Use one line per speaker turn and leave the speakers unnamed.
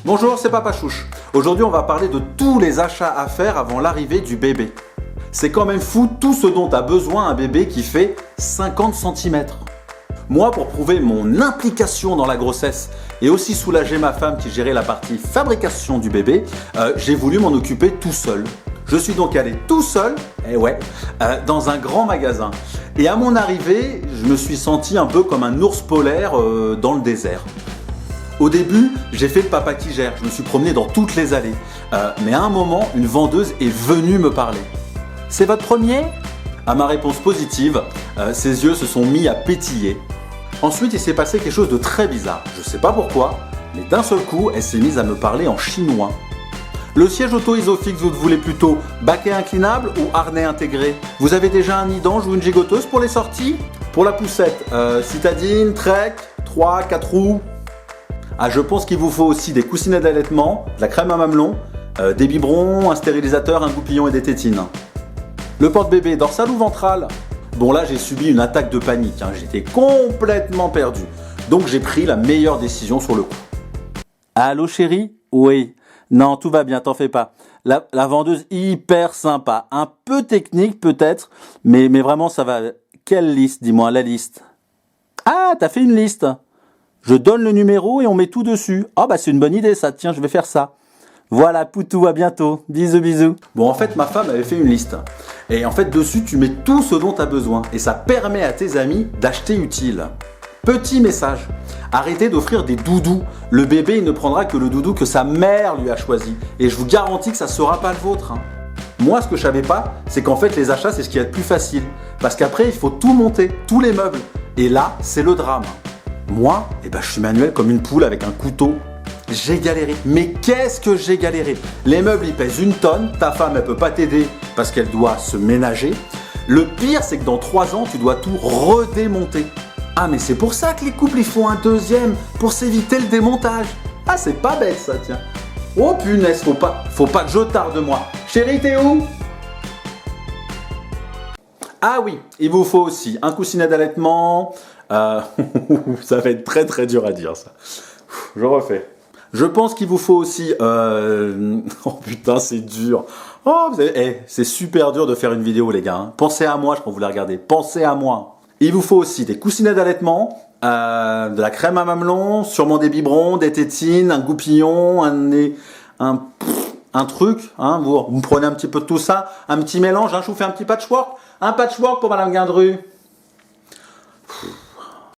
Bonjour, c'est Papa Chouche. Aujourd'hui, on va parler de tous les achats à faire avant l'arrivée du bébé. C'est quand même fou tout ce dont a besoin un bébé qui fait 50 cm. Moi, pour prouver mon implication dans la grossesse et aussi soulager ma femme qui gérait la partie fabrication du bébé, j'ai voulu m'en occuper tout seul. Je suis donc allé tout seul, dans un grand magasin. Et à mon arrivée, je me suis senti un peu comme un ours polaire dans le désert. Au début, j'ai fait le papa qui gère, je me suis promené dans toutes les allées. Mais à un moment, une vendeuse est venue me parler. « C'est votre premier ?» À ma réponse positive, ses yeux se sont mis à pétiller. Ensuite, il s'est passé quelque chose de très bizarre. Je ne sais pas pourquoi, mais d'un seul coup, elle s'est mise à me parler en chinois. Le siège auto-isofix, vous le voulez plutôt baquet inclinable ou harnais intégré? Vous avez déjà un nid d'ange ou une gigoteuse pour les sorties? Pour la poussette, citadine, trek, 3, 4 roues. Ah, je pense qu'il vous faut aussi des coussinets d'allaitement, de la crème à mamelon, des biberons, un stérilisateur, un goupillon et des tétines. Le porte-bébé, dorsal ou ventral? Bon là, j'ai subi une attaque de panique, j'étais complètement perdu. Donc j'ai pris la meilleure décision sur le coup. Allô chérie? Oui. Non, tout va bien, t'en fais pas. La vendeuse hyper sympa, un peu technique peut-être, mais vraiment ça va. Quelle liste? Dis-moi, la liste. Ah, t'as fait une liste? Je donne le numéro et on met tout dessus. Ah bah c'est une bonne idée ça, tiens je vais faire ça. Voilà, Poutou, à bientôt. Bisous, bisous. Bon en fait ma femme avait fait une liste. Et en fait dessus tu mets tout ce dont tu as besoin. Et ça permet à tes amis d'acheter utile. Petit message, arrêtez d'offrir des doudous. Le bébé il ne prendra que le doudou que sa mère lui a choisi. Et je vous garantis que ça ne sera pas le vôtre. Moi ce que je savais pas, c'est qu'en fait les achats c'est ce qui est le plus facile. Parce qu'après il faut tout monter, tous les meubles. Et là c'est le drame. Moi, je suis manuel comme une poule avec un couteau. J'ai galéré. Mais qu'est-ce que j'ai galéré? Les meubles, ils pèsent 1 tonne. Ta femme, elle peut pas t'aider parce qu'elle doit se ménager. Le pire, c'est que dans 3 ans, tu dois tout redémonter. Ah, mais c'est pour ça que les couples, ils font un deuxième, pour s'éviter le démontage. Ah, c'est pas bête, ça, tiens. Oh, punaise, faut pas que je tarde, moi. Chérie, t'es où? Ah oui, il vous faut aussi un coussinet d'allaitement. Ça va être très très dur à dire ça. Je refais. Je pense qu'il vous faut aussi... Oh putain, c'est dur. Oh, c'est super dur de faire une vidéo les gars. Pensez à moi quand vous la regardez. Pensez à moi. Il vous faut aussi des coussinets d'allaitement, de la crème à mamelon, sûrement des biberons, des tétines, un goupillon, un truc. Vous me prenez un petit peu de tout ça, un petit mélange. Je vous fais un petit patchwork. Un patchwork pour Madame Guindru.